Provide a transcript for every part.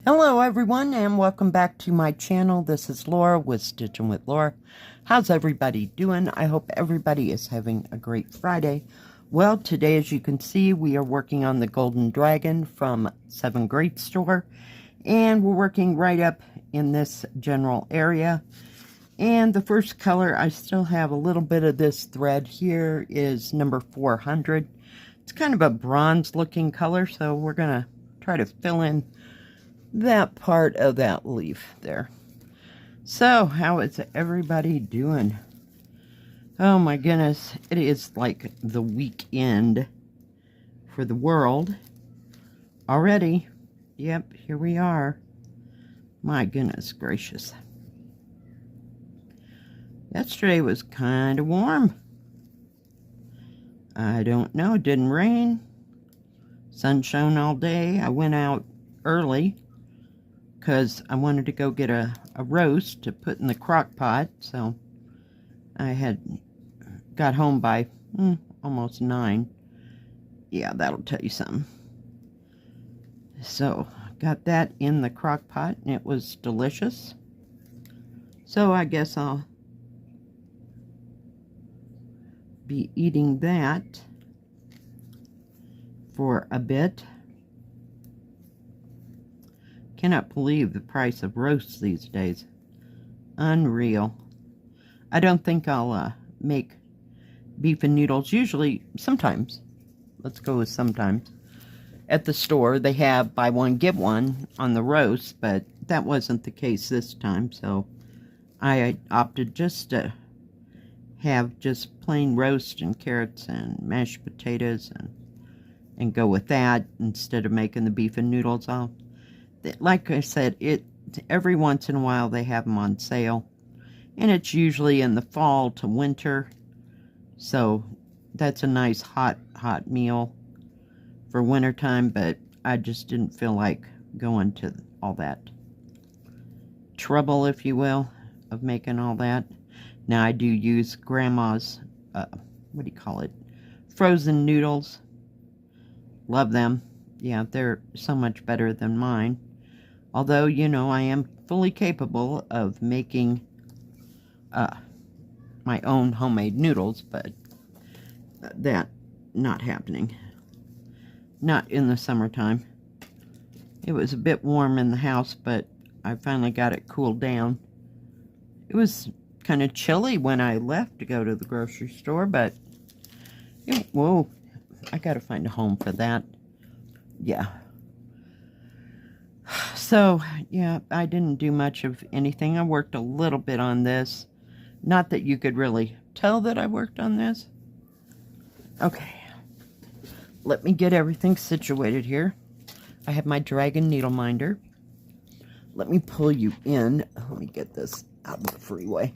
Hello everyone and welcome back to my channel. This is Laura with Stitchin with Laura. How's everybody doing? I hope everybody is having a great Friday. Well, today as you can see we are working on the Golden Dragon from SevenGreat store, and we're working right up in this general area. And the first color, I still have a little bit of this thread here, is number 400. It's kind of a bronze looking color, so we're gonna try to fill in that part of that leaf there. So, how is everybody doing? Oh my goodness, it is like the weekend for the world already. Yep, here we are. My goodness gracious. Yesterday was kind of warm. I don't know, it didn't rain. Sun shone all day. I went out early because I wanted to go get a roast to put in the crock pot. So I had got home by almost 9. Yeah, that'll tell you something. So got that in the crock pot and it was delicious. So I guess I'll be eating that for a bit. Cannot believe the price of roasts these days. Unreal. I don't think I'll make beef and noodles. Usually, sometimes, let's go with sometimes, at the store they have buy one get one on the roast, but that wasn't the case this time, so I opted just to have just plain roast and carrots and mashed potatoes and go with that instead of making the beef and noodles. Like I said, every once in a while they have them on sale, and it's usually in the fall to winter, so that's a nice hot meal for wintertime, but I just didn't feel like going to all that trouble, if you will, of making all that. Now I do use grandma's, what do you call it, frozen noodles. Love them. Yeah, they're so much better than mine. Although, you know, I am fully capable of making my own homemade noodles, but that not happening. Not in the summertime. It was a bit warm in the house, but I finally got it cooled down. It was kind of chilly when I left to go to the grocery store, but whoa, I gotta find a home for that. Yeah. So, yeah, I didn't do much of anything. I worked a little bit on this. Not that you could really tell that I worked on this. Okay. Let me get everything situated here. I have my dragon needle minder. Let me pull you in. Let me get this out of the freeway.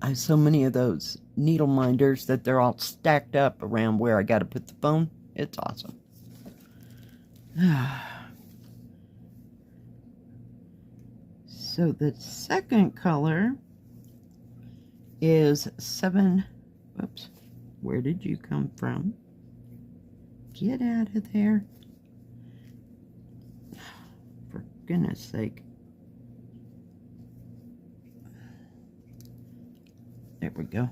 I have so many of those needle minders that they're all stacked up around where I got to put the phone. It's awesome. So the second color is whoops, where did you come from? Get out of there. For goodness sake. There we go.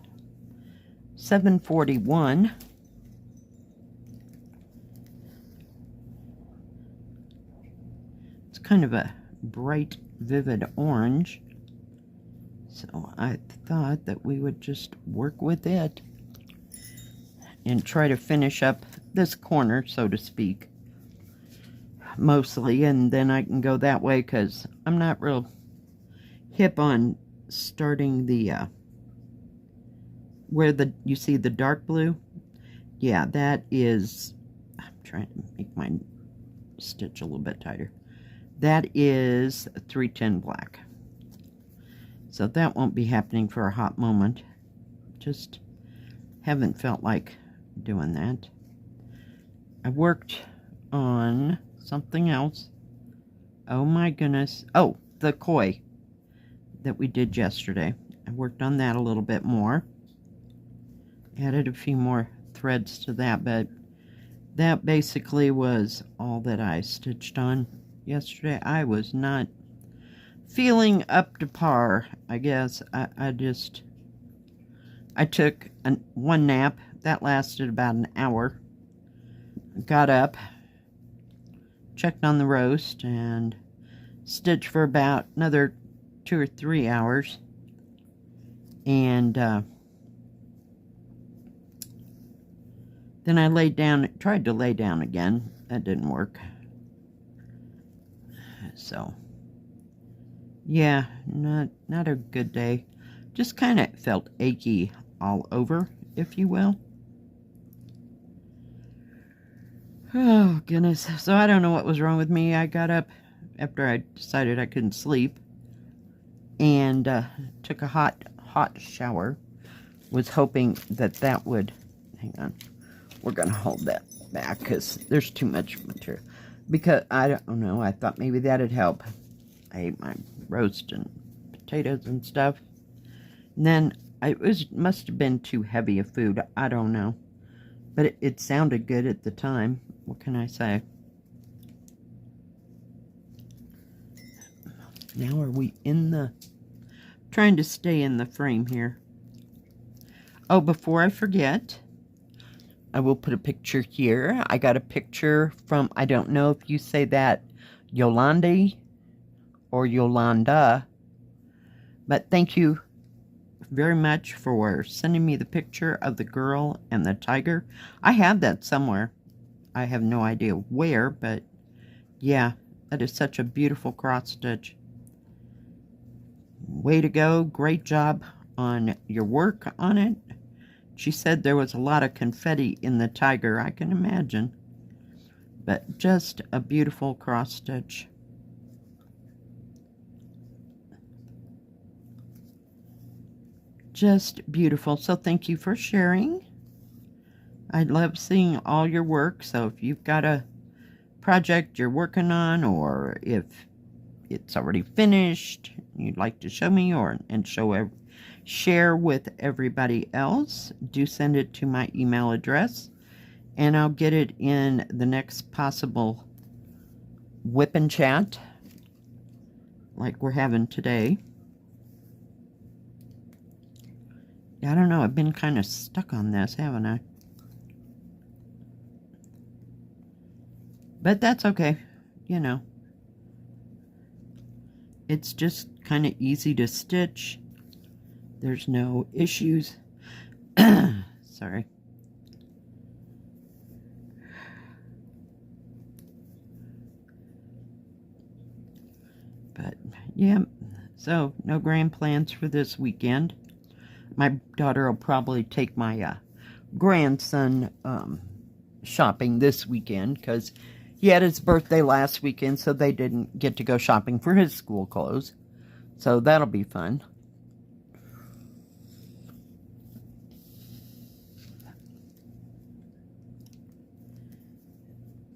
741. It's kind of a bright, vivid orange. So I thought that we would just work with it and try to finish up this corner, so to speak, mostly, and then I can go that way because I'm not real hip on starting the where you see the dark blue. Yeah, that is, I'm trying to make my stitch a little bit tighter. That is 310 black. So that won't be happening for a hot moment. Just haven't felt like doing that. I worked on something else. Oh my goodness. Oh, the koi that we did yesterday. I worked on that a little bit more. Added a few more threads to that, but that basically was all that I stitched on. yesterday. I was not feeling up to par, I guess. I took one nap. That lasted about an hour. Got up, checked on the roast, and stitched for about another 2 or 3 hours. And then I laid down, tried to lay down again. That didn't work. So, yeah, not a good day. Just kind of felt achy all over, if you will. Oh, goodness. So I don't know what was wrong with me. I got up after I decided I couldn't sleep and took a hot shower. Was hoping that would... Hang on. We're going to hold that back because there's too much material. Because, I don't know, I thought maybe that'd help. I ate my roast and potatoes and stuff. And then, must have been too heavy of food. I don't know. But it sounded good at the time. What can I say? Now are we in the... Trying to stay in the frame here. Oh, before I forget, I will put a picture here. I got a picture from, I don't know if you say that Yolande or Yolanda, but thank you very much for sending me the picture of the girl and the tiger. I have that somewhere. I have no idea where, but yeah, that is such a beautiful cross stitch. Way to go. Great job on your work on it. She said there was a lot of confetti in the tiger. I can imagine. But just a beautiful cross stitch. Just beautiful. So thank you for sharing. I love seeing all your work. So if you've got a project you're working on, or if it's already finished, you'd like to show me and share with everybody else, do send it to my email address, and I'll get it in the next possible whip and chat like we're having today. I don't know, I've been kind of stuck on this, haven't I? But that's okay, you know. It's just kind of easy to stitch. There's no issues. Sorry. But, yeah. So, no grand plans for this weekend. My daughter will probably take my grandson shopping this weekend because he had his birthday last weekend, so they didn't get to go shopping for his school clothes. So that'll be fun.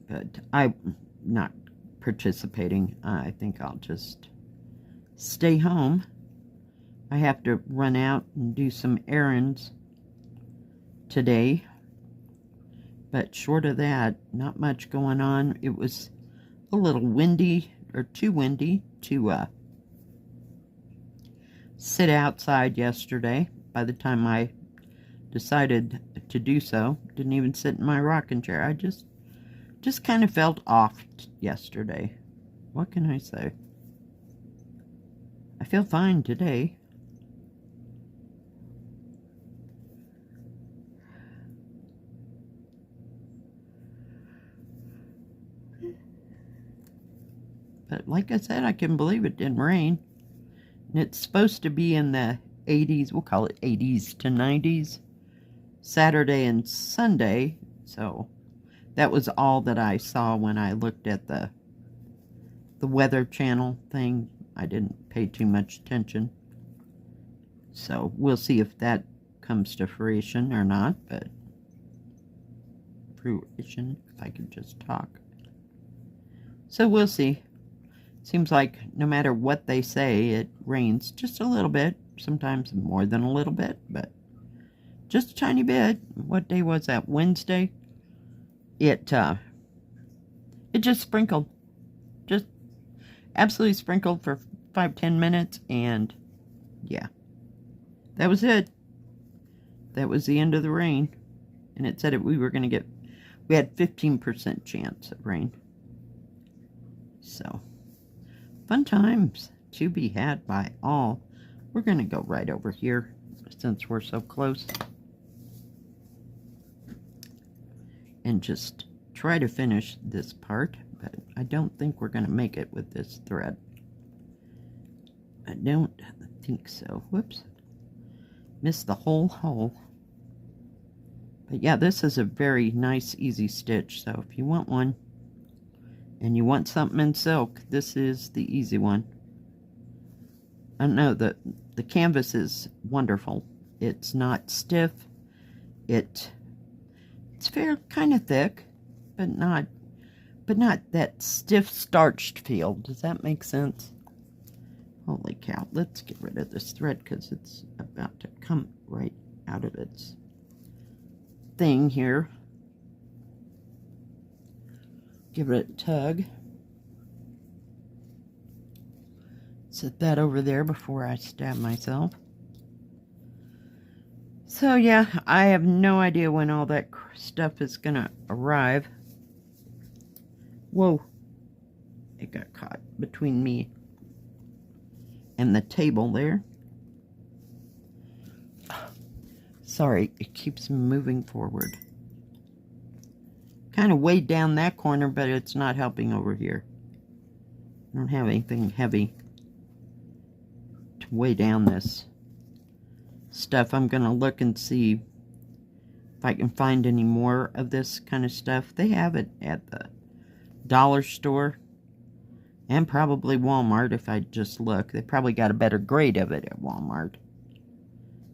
But I'm not participating. I think I'll just stay home. I have to run out and do some errands today. But short of that, not much going on. It was a little windy, or too windy, to sit outside yesterday. By the time I decided to do so, didn't even sit in my rocking chair. I just kind of felt off yesterday. What can I say? I feel fine today. But like I said, I can believe it didn't rain. And it's supposed to be in the 80s, we'll call it 80s to 90s, Saturday and Sunday. So that was all that I saw when I looked at the Weather Channel thing. I didn't pay too much attention. So we'll see if that comes to fruition or not. But fruition, if I could just talk. So we'll see. Seems like no matter what they say, it rains just a little bit. Sometimes more than a little bit, but just a tiny bit. What day was that? Wednesday? It just sprinkled. Just absolutely sprinkled for 5-10 minutes, and yeah, that was it. That was the end of the rain. And it said we had 15% chance of rain. So, fun times to be had by all. We're going to go right over here since we're so close. And just try to finish this part. But I don't think we're going to make it with this thread. I don't think so. Whoops. Missed the whole hole. But yeah, this is a very nice, easy stitch. So if you want one, and you want something in silk, this is the easy one. I don't know, the canvas is wonderful. It's not stiff. It's fair, kind of thick, but not that stiff starched feel. Does that make sense? Holy cow. Let's get rid of this thread because it's about to come right out of its thing here. Give it a tug. Set that over there before I stab myself. So yeah, I have no idea when all that stuff is gonna arrive. Whoa. It got caught between me and the table there. Sorry, it keeps moving forward. Kind of weighed down that corner, but it's not helping over here. I don't have anything heavy to weigh down this stuff. I'm going to look and see if I can find any more of this kind of stuff. They have it at the dollar store and probably Walmart if I just look. They probably got a better grade of it at Walmart.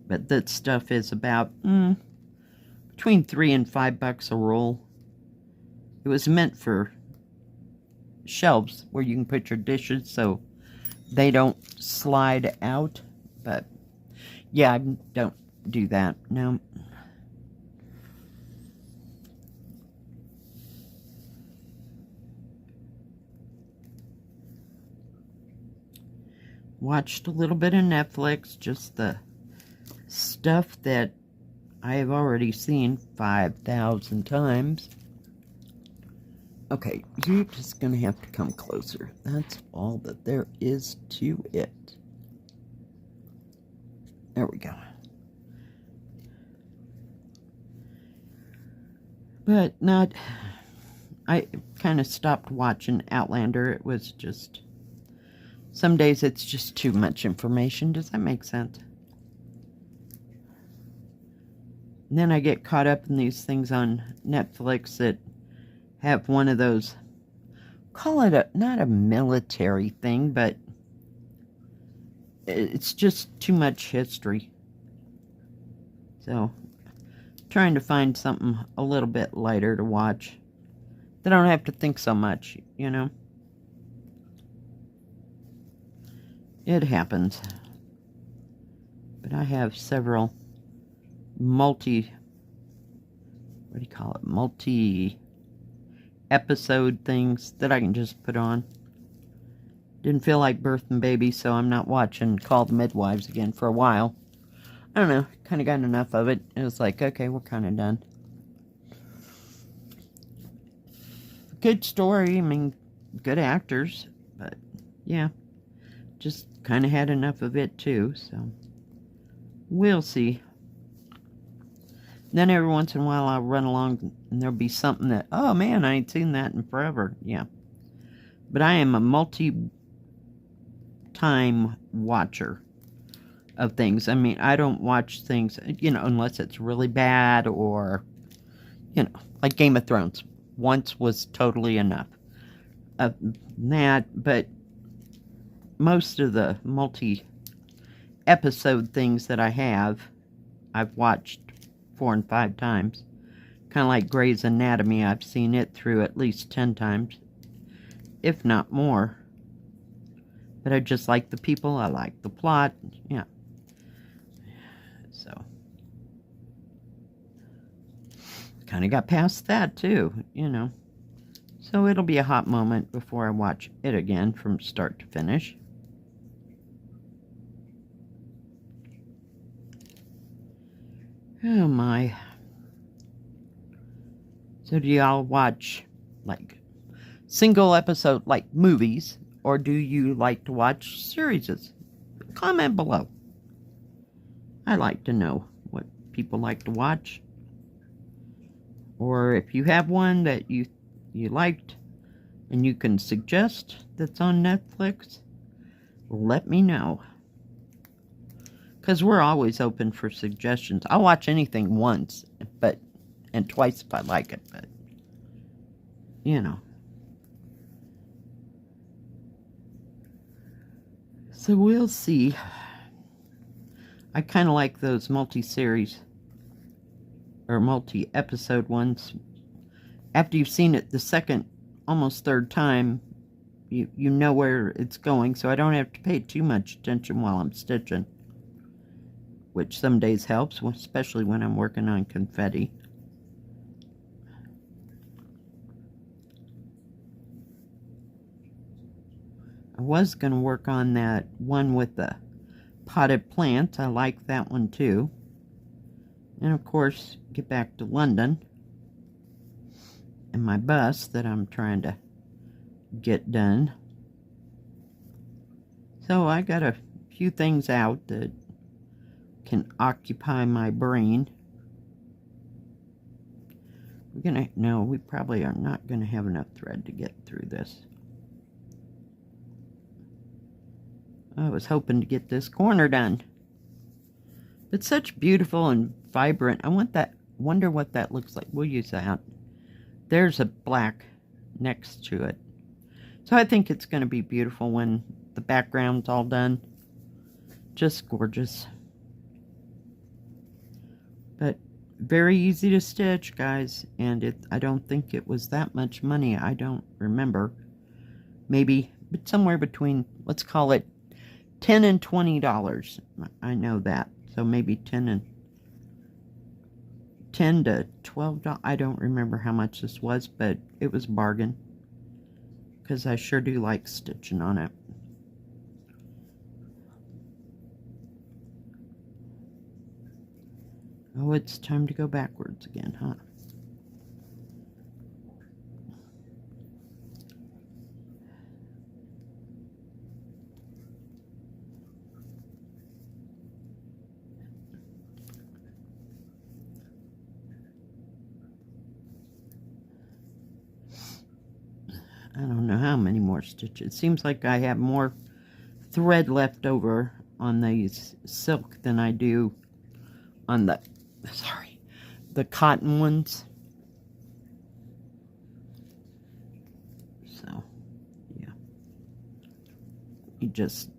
But that stuff is about between $3 and $5 a roll. It was meant for shelves where you can put your dishes so they don't slide out. But yeah, I don't do that. No. Watched a little bit of Netflix, just the stuff that I have already seen 5,000 times. Okay, you're just going to have to come closer. That's all that there is to it. There we go. But not... I kind of stopped watching Outlander. It was just... Some days it's just too much information. Does that make sense? And then I get caught up in these things on Netflix that have one of those, call it not a military thing, but it's just too much history. So, trying to find something a little bit lighter to watch. That I don't have to think so much, you know. It happens. But I have several multi-episode things that I can just put on. Didn't feel like birthing baby, so I'm not watching Call the Midwives again for a while. I don't know, kind of got enough of it. It was like, okay, we're kind of done. Good story, I mean, good actors, but yeah, just kind of had enough of it too, so we'll see. Then every once in a while I'll run along and there'll be something that, oh man, I ain't seen that in forever. Yeah. But I am a multi-time watcher of things. I mean, I don't watch things, you know, unless it's really bad or, you know, like Game of Thrones. Once was totally enough of that, but most of the multi-episode things that I have, I've watched 4 and 5 times. Kind of like Grey's Anatomy, I've seen it through at least 10 times, if not more. But I just like the people, I like the plot, yeah. So, kind of got past that too, you know. So it'll be a hot moment before I watch it again from start to finish. Oh my. So do y'all watch like single episode like movies, or do you like to watch series? Comment below. I like to know what people like to watch. Or if you have one that you liked and you can suggest that's on Netflix, let me know. Because we're always open for suggestions. I'll watch anything once, and twice if I like it, but, you know. So we'll see. I kind of like those multi-series or multi-episode ones. After you've seen it the second, almost third time, you know where it's going, so I don't have to pay too much attention while I'm stitching, which some days helps, especially when I'm working on confetti. I was going to work on that one with the potted plants. I like that one too. And of course, get back to London and my bus that I'm trying to get done. So I got a few things out that can occupy my brain. No, we probably are not going to have enough thread to get through this. I was hoping to get this corner done. It's such beautiful and vibrant. Wonder what that looks like. We'll use that. There's a black next to it. So I think it's going to be beautiful when the background's all done. Just gorgeous. But very easy to stitch, guys. And I don't think it was that much money. I don't remember. Maybe but somewhere between, let's call it $10 and $20. I know that. So maybe 10 to $12. I don't remember how much this was, but it was a bargain. Because I sure do like stitching on it. Oh, it's time to go backwards again, huh? I don't know how many more stitches. It seems like I have more thread left over on these silk than I do on the cotton ones. So, yeah. You just,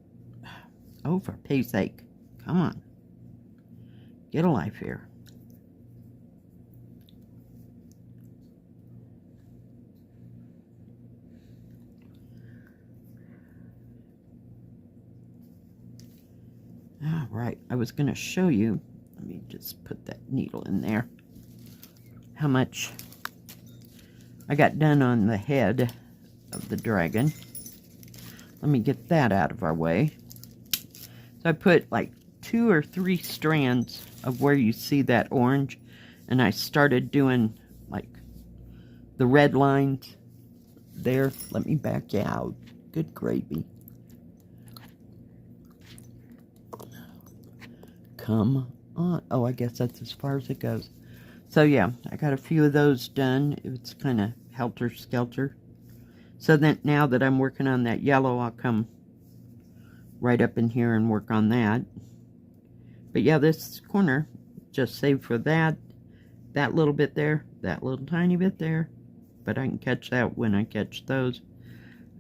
oh, for pity's sake, come on. Get a life here. All right, I was going to show you, let me just put that needle in there, how much I got done on the head of the dragon. Let me get that out of our way. So I put like 2 or 3 strands of where you see that orange, and I started doing like the red lines there. Let me back you out. Good gravy. Come on. Oh, I guess that's as far as it goes. So yeah, I got a few of those done. It's kind of helter-skelter. So then now that I'm working on that yellow, I'll come right up in here and work on that. But yeah, this corner, just save for that little bit there, that little tiny bit there. But I can catch that when I catch those.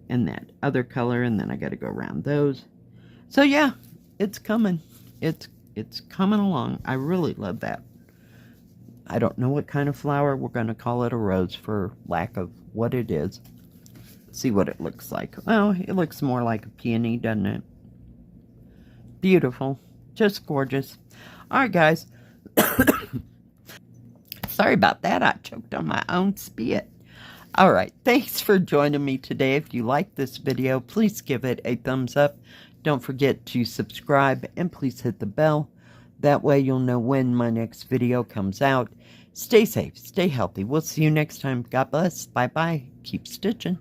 And that other color, and then I got to go around those. So yeah, it's coming. It's coming along. I really love that. I don't know what kind of flower. We're going to call it a rose for lack of what it is. See what it looks like. Well, it looks more like a peony, doesn't it? Beautiful. Just gorgeous. Alright, guys. Sorry about that. I choked on my own spit. All right, thanks for joining me today. If you like this video, please give it a thumbs up. Don't forget to subscribe and please hit the bell. That way you'll know when my next video comes out. Stay safe, stay healthy. We'll see you next time. God bless. Bye-bye. Keep stitching.